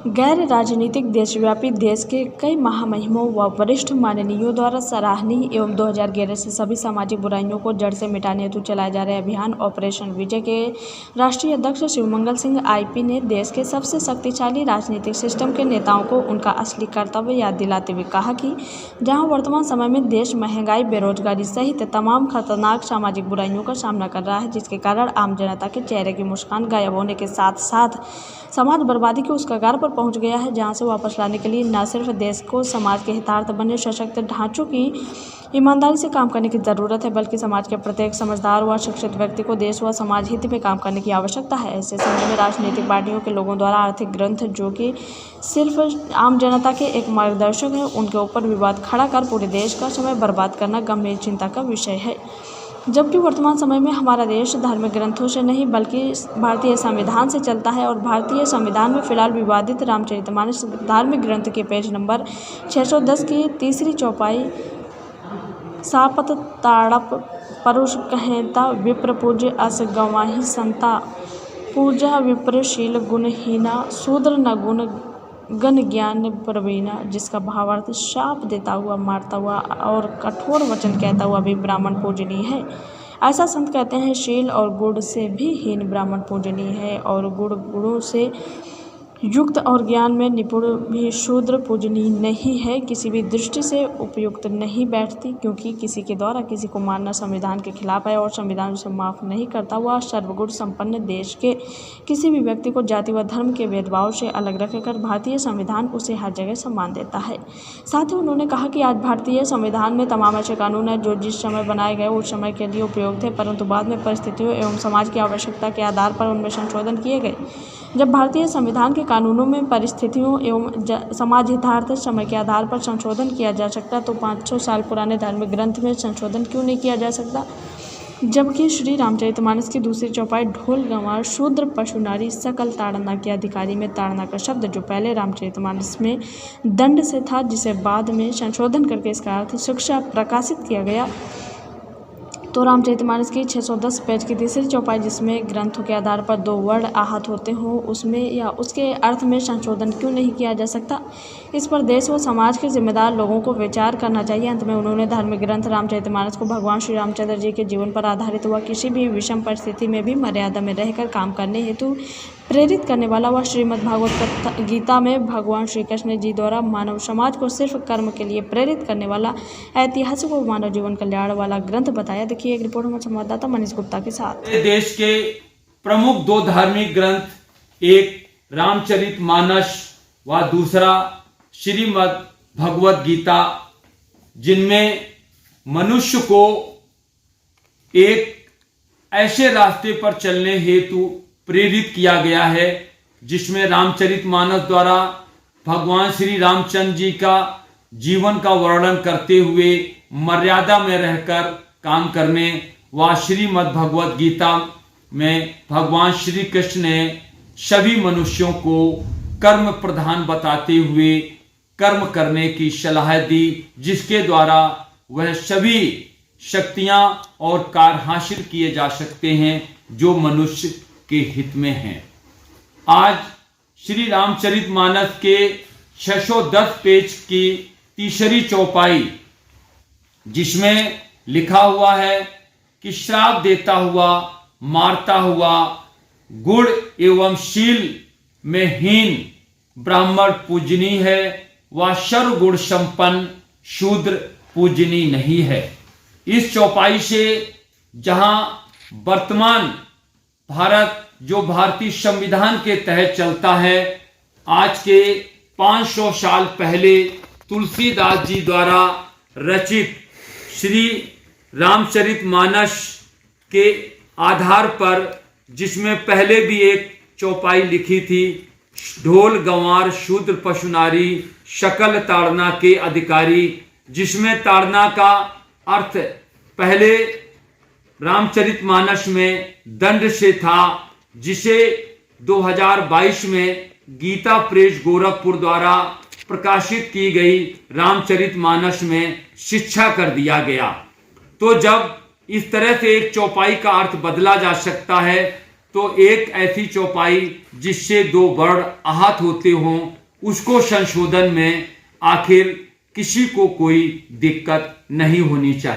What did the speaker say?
गैर राजनीतिक देशव्यापी देश के कई महामहिमों व वरिष्ठ माननीयों द्वारा सराहनीय एवं 2011 से सभी सामाजिक बुराइयों को जड़ से मिटाने हेतु चलाए जा रहे अभियान ऑपरेशन विजय के राष्ट्रीय अध्यक्ष शिवमंगल सिंह आईपी ने देश के सबसे शक्तिशाली राजनीतिक सिस्टम के नेताओं को उनका असली कर्तव्य याद दिलाते हुए कहा कि जहां वर्तमान समय में देश महंगाई, बेरोजगारी सहित तमाम खतरनाक सामाजिक बुराइयों का सामना कर रहा है, जिसके कारण आम जनता के चेहरे की मुस्कान गायब होने के साथ साथ समाज बर्बादी के उस कगार पर पहुंच गया है, जहां से वापस लाने के लिए न सिर्फ देश को समाज के हितार्थ बने सशक्त ढांचों की ईमानदारी से काम करने की जरूरत है, बल्कि समाज के प्रत्येक समझदार व शिक्षित व्यक्ति को देश व समाज हित में काम करने की आवश्यकता है। ऐसे समय में राजनीतिक पार्टियों के लोगों द्वारा आर्थिक ग्रंथ, जो कि सिर्फ आम जनता के एक मार्गदर्शक है, उनके ऊपर विवाद खड़ा कर पूरे देश का समय बर्बाद करना गंभीर चिंता का विषय है। जबकि वर्तमान समय में हमारा देश धार्मिक ग्रंथों से नहीं बल्कि भारतीय संविधान से चलता है और भारतीय संविधान में फिलहाल विवादित रामचरितमानस धार्मिक ग्रंथ के पेज नंबर 610 की तीसरी चौपाई सापत ताड़प परुष कहता विप्र पूज्य अस गवाही संता पूजा विप्रशील गुणहीना शूद्र न गुण गण ज्ञान प्रवीणा, जिसका भावार्थ शाप देता हुआ, मारता हुआ और कठोर वचन कहता हुआ भी ब्राह्मण पूजनीय है। ऐसा संत कहते हैं, शील और गुण से भी हीन ब्राह्मण पूजनीय है और गुणों से युक्त और ज्ञान में निपुण भी शूद्र पूजनीय नहीं है। किसी भी दृष्टि से उपयुक्त नहीं बैठती, क्योंकि किसी के द्वारा किसी को मारना संविधान के खिलाफ है और संविधान उसे माफ नहीं करता। वह सर्वगुण संपन्न देश के किसी भी व्यक्ति को जाति व धर्म के भेदभाव से अलग रखकर भारतीय संविधान उसे हर जगह सम्मान देता है। साथ ही उन्होंने कहा कि आज भारतीय संविधान में तमाम ऐसे कानून हैं जो जिस समय बनाए गए उस समय के लिए उपयोग थे, परंतु बाद में परिस्थितियों एवं समाज की आवश्यकता के आधार पर उनमें संशोधन किए गए। जब भारतीय संविधान के कानूनों में परिस्थितियों एवं समाज हितार्थ समय के आधार पर संशोधन किया जा सकता, तो 500 साल पुराने धार्मिक ग्रंथ में संशोधन क्यों नहीं किया जा सकता? जबकि श्री रामचरितमानस की दूसरी चौपाई ढोल गंवार शूद्र पशु नारी सकल ताड़ना के अधिकारी में ताड़ना का शब्द, जो पहले रामचरितमानस में दंड से था, जिसे बाद में संशोधन करके इसका अर्थ शिक्षा प्रकाशित किया गया, तो रामचरितमानस की 610 पेज की तीसरी चौपाई, जिसमें ग्रंथों के आधार पर 2 वर्ण आहत होते हों, उसमें या उसके अर्थ में संशोधन क्यों नहीं किया जा सकता? इस पर देश व समाज के जिम्मेदार लोगों को विचार करना चाहिए। अंत में उन्होंने धार्मिक ग्रंथ रामचरितमानस को भगवान श्री रामचंद्र जी के जीवन पर आधारित हुआ किसी भी विषम परिस्थिति में भी मर्यादा में रहकर काम करने हेतु प्रेरित करने वाला व श्रीमद् भागवत गीता में भगवान श्री कृष्ण जी द्वारा मानव समाज को सिर्फ कर्म के लिए प्रेरित करने वाला ऐतिहासिक व मानव जीवन कल्याण वाला ग्रंथ बताया। देखिए एक रिपोर्ट हमारे संवाददाता मनीष गुप्ता के साथ। देश के प्रमुख 2 धार्मिक ग्रंथ, एक रामचरितमानस व दूसरा श्रीमद् भगवत गीता, जिनमें मनुष्य को एक ऐसे रास्ते पर चलने हेतु प्रेरित किया गया है, जिसमें रामचरितमानस द्वारा भगवान श्री रामचंद्र जी का जीवन का वर्णन करते हुए मर्यादा में रहकर काम करने व श्रीमद् भगवत गीता में भगवान श्री कृष्ण ने सभी मनुष्यों को कर्म प्रधान बताते हुए कर्म करने की सलाह दी, जिसके द्वारा वह सभी शक्तियां और कार्य हासिल किए जा सकते हैं जो मनुष्य के हित में हैं। आज श्री रामचरितमानस के 610 पेज की तीसरी चौपाई, जिसमें लिखा हुआ है कि श्राप देता हुआ, मारता हुआ, गुण एवं शील में हीन ब्राह्मण पूजनीय है व सर्वगुण संपन्न शूद्र पूजनीय नहीं है। इस चौपाई से जहां वर्तमान भारत जो भारतीय संविधान के तहत चलता है, आज के 500 साल पहले तुलसीदास जी द्वारा रचित श्री रामचरितमानस के आधार पर, जिसमें पहले भी एक चौपाई लिखी थी, ढोल गंवार शूद्र पशु नारी सकल ताड़ना के अधिकारी, जिसमें ताड़ना का अर्थ पहले रामचरितमानस में दंड से था, जिसे 2022 में गीता प्रेस गोरखपुर द्वारा प्रकाशित की गई रामचरितमानस में शिक्षा कर दिया गया। तो जब इस तरह से एक चौपाई का अर्थ बदला जा सकता है, तो एक ऐसी चौपाई जिससे दो वर्ण आहत होते हों, उसको संशोधन में आखिर किसी को कोई दिक्कत नहीं होनी चाहिए।